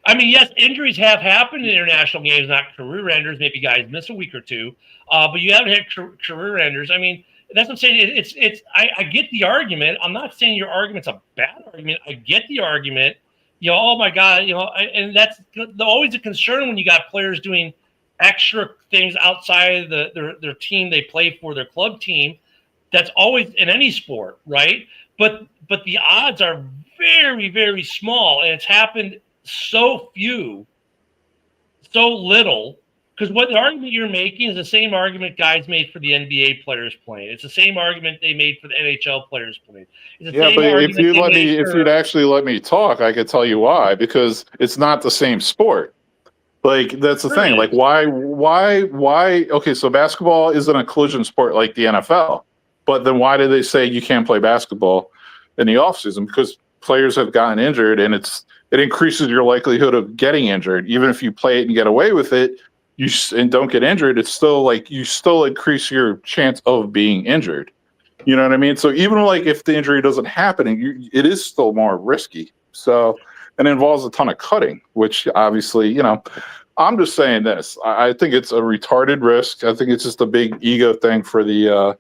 I mean, yes, injuries have happened in international games, not career enders. Maybe guys miss a week or two, but you haven't had career enders. I mean, that's what I'm saying. I get the argument. I'm not saying your argument's a bad argument. I get the argument. You know, oh my God, you know, and that's always a concern when you got players doing extra things outside of their team they play for, their club team. That's always in any sport, right? But the odds are very, very small, and it's happened so little. Because what the argument you're making is the same argument guys made for the NBA players playing. It's the same argument they made for the NHL players playing. It's the Yeah, same but argument if you'd actually let me talk, I could tell you why. Because it's not the same sport. Like, that's the thing. Like, why? Okay, so basketball isn't a collision sport like the NFL. But then why do they say you can't play basketball in the offseason? Because players have gotten injured, and it increases your likelihood of getting injured. Even if you play it and get away with it, and don't get injured, it's still like you still increase your chance of being injured. You know what I mean? So even like if the injury doesn't happen, it is still more risky. So, and it involves a ton of cutting, which obviously, you know, I'm just saying this. I think it's a retarded risk. I think it's just a big ego thing for the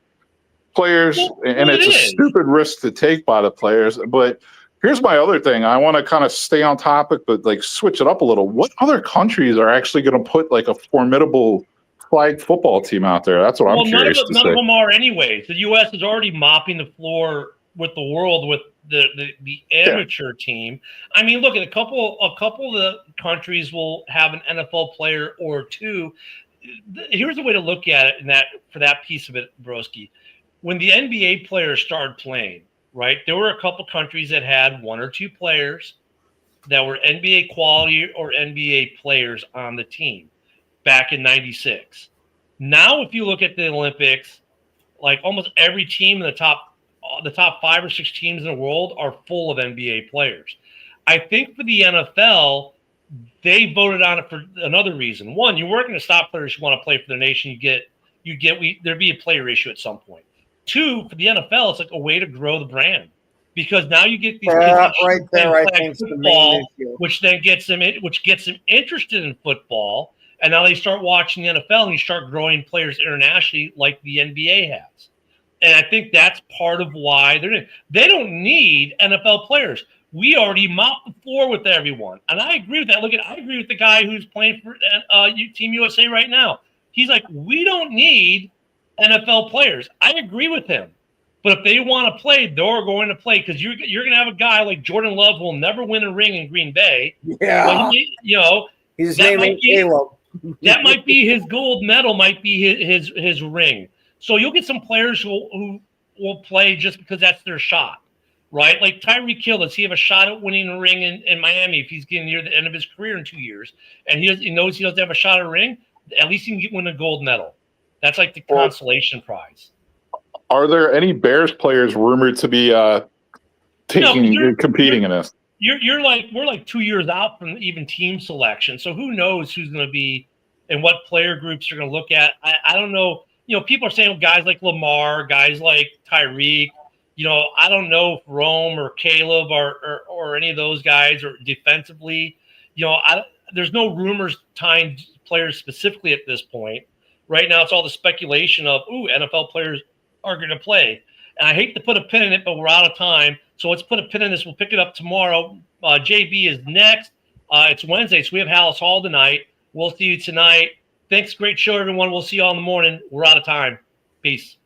players, and it's a stupid risk to take by the players. But here's my other thing. I want to kind of stay on topic, but like switch it up a little. What other countries are actually going to put like a formidable flag football team out there? That's what I'm curious to see. None of them are anyways. The U.S. is already mopping the floor with the world with the amateur team. I mean, look at a couple of the countries will have an NFL player or two. Here's a way to look at it for that piece of it, Broski. When the NBA players started playing, right, there were a couple countries that had one or two players that were NBA quality or NBA players on the team back in '96. Now, if you look at the Olympics, like almost every team in the top 5 or 6 teams in the world are full of NBA players. I think for the NFL, they voted on it for another reason. One, you weren't going to stop players who want to play for their nation. There'd be a player issue at some point. Two, for the NFL, it's like a way to grow the brand because now you get these kids right there. I think it's the main issue, which gets them interested in football, and now they start watching the NFL, and you start growing players internationally like the NBA has. And I think that's part of why they don't need NFL players. We already mopped the floor with everyone, and I agree with that. I agree with the guy who's playing for Team USA right now. He's like, we don't need NFL players. I agree with him. But if they want to play, they're going to play because you're going to have a guy like Jordan Love who will never win a ring in Green Bay. Yeah. You know, his name is Caleb. That might be his gold medal, might be his ring. So you'll get some players who will play just because that's their shot, right? Like Tyreek Hill, does he have a shot at winning a ring in Miami if he's getting near the end of his career in 2 years? And he knows he doesn't have a shot at a ring, at least he can win a gold medal. That's like the consolation prize. Are there any Bears players rumored to be competing in this. We're like 2 years out from even team selection. So who knows who's going to be and what player groups are going to look at. I don't know. People are saying guys like Lamar, guys like Tyreek. I don't know if Rome or Caleb or any of those guys are defensively. There's no rumors tying players specifically at this point. Right now, it's all the speculation of, NFL players are going to play. And I hate to put a pin in it, but we're out of time. So let's put a pin in this. We'll pick it up tomorrow. JB is next. It's Wednesday, so we have Hallis Hall tonight. We'll see you tonight. Thanks. Great show, everyone. We'll see you all in the morning. We're out of time. Peace.